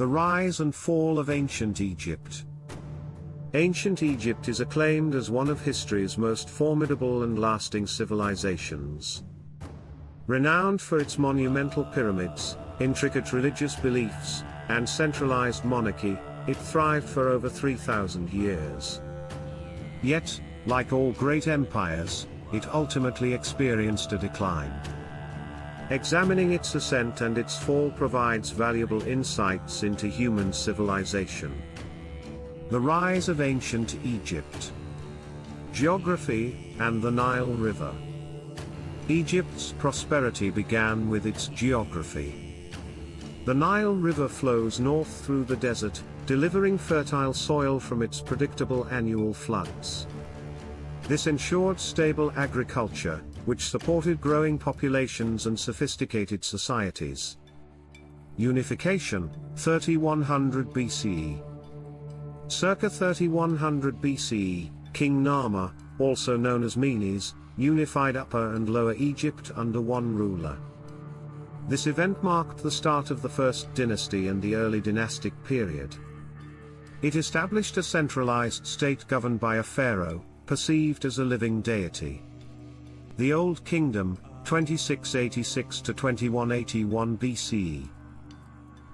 The rise and fall of ancient Egypt. Ancient Egypt is acclaimed as one of history's most formidable and lasting civilizations. Renowned for its monumental pyramids, intricate religious beliefs, and centralized monarchy, it thrived for over 3,000 years. Yet, like all great empires, it ultimately experienced a decline. Examining its ascent and its fall provides valuable insights into human civilization. The rise of ancient Egypt. Geography, and the Nile River. Egypt's prosperity began with its geography. The Nile River flows north through the desert, delivering fertile soil from its predictable annual floods. This ensured stable agriculture, which supported growing populations and sophisticated societies. Unification, 3100 BCE. Circa 3100 BCE, King Narmer, also known as Menes, unified Upper and Lower Egypt under one ruler. This event marked the start of the First Dynasty and the early dynastic period. It established a centralized state governed by a pharaoh, perceived as a living deity. The Old Kingdom, 2686 to 2181 BCE.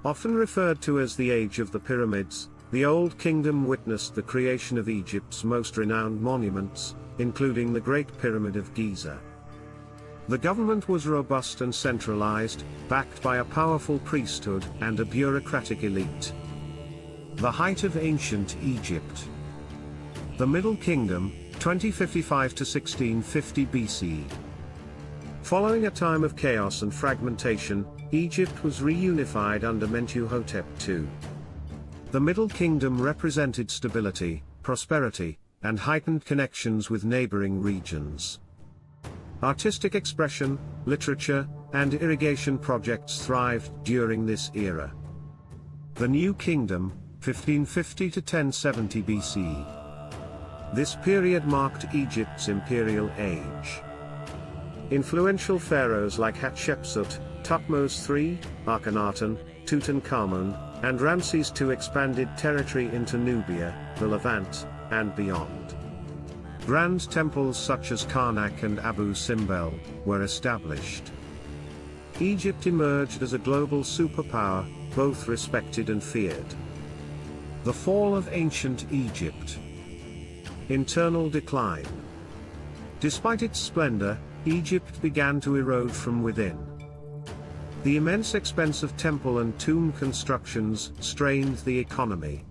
Often referred to as the Age of the Pyramids, the Old Kingdom witnessed the creation of Egypt's most renowned monuments, including the Great Pyramid of Giza. The government was robust and centralized, backed by a powerful priesthood and a bureaucratic elite. The height of ancient Egypt. The Middle Kingdom, 2055 to 1650 BCE. Following a time of chaos and fragmentation, Egypt was reunified under Mentuhotep II. The Middle Kingdom represented stability, prosperity, and heightened connections with neighboring regions. Artistic expression, literature, and irrigation projects thrived during this era. The New Kingdom, 1550 to 1070 BCE. This period marked Egypt's imperial age. Influential pharaohs like Hatshepsut, Thutmose III, Akhenaten, Tutankhamun, and Ramses II expanded territory into Nubia, the Levant, and beyond. Grand temples such as Karnak and Abu Simbel were established. Egypt emerged as a global superpower, both respected and feared. The fall of ancient Egypt. Internal decline. Despite its splendor, Egypt began to erode from within. The immense expense of temple and tomb constructions strained the economy.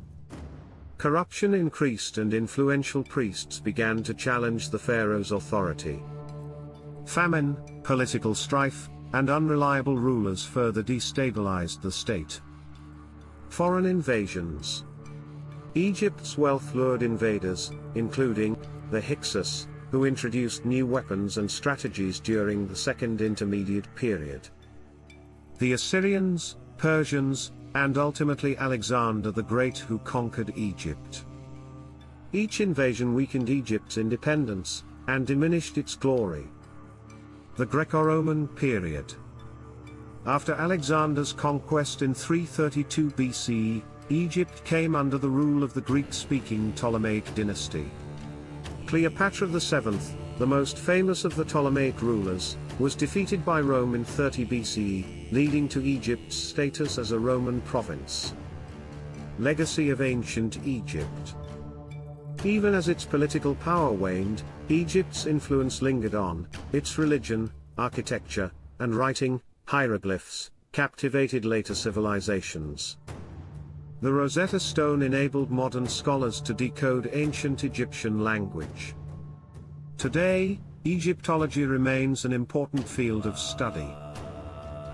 Corruption increased and influential priests began to challenge the pharaoh's authority. Famine, political strife, and unreliable rulers further destabilized the state. Foreign invasions. Egypt's wealth lured invaders, including the Hyksos, who introduced new weapons and strategies during the Second Intermediate Period. The Assyrians, Persians, and ultimately Alexander the Great, who conquered Egypt. Each invasion weakened Egypt's independence, and diminished its glory. The Greco-Roman period. After Alexander's conquest in 332 BCE, Egypt came under the rule of the Greek-speaking Ptolemaic dynasty. Cleopatra VII, the most famous of the Ptolemaic rulers, was defeated by Rome in 30 BCE, leading to Egypt's status as a Roman province. Legacy of ancient Egypt. Even as its political power waned, Egypt's influence lingered on. Its religion, architecture, and writing, hieroglyphs, captivated later civilizations. The Rosetta Stone enabled modern scholars to decode ancient Egyptian language. Today, Egyptology remains an important field of study.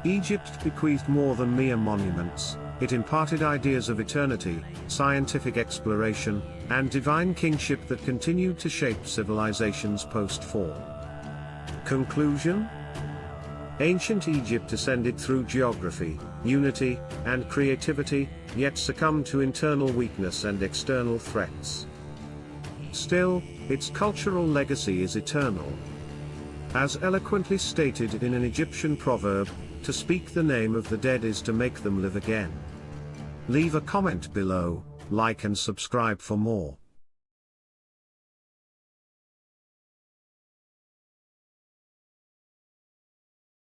Egypt bequeathed more than mere monuments. It imparted ideas of eternity, scientific exploration, and divine kingship that continued to shape civilizations post-fall. Conclusion? Ancient Egypt ascended through geography, unity, and creativity, yet succumbed to internal weakness and external threats. Still, its cultural legacy is eternal. As eloquently stated in an Egyptian proverb, to speak the name of the dead is to make them live again. Leave a comment below, like and subscribe for more.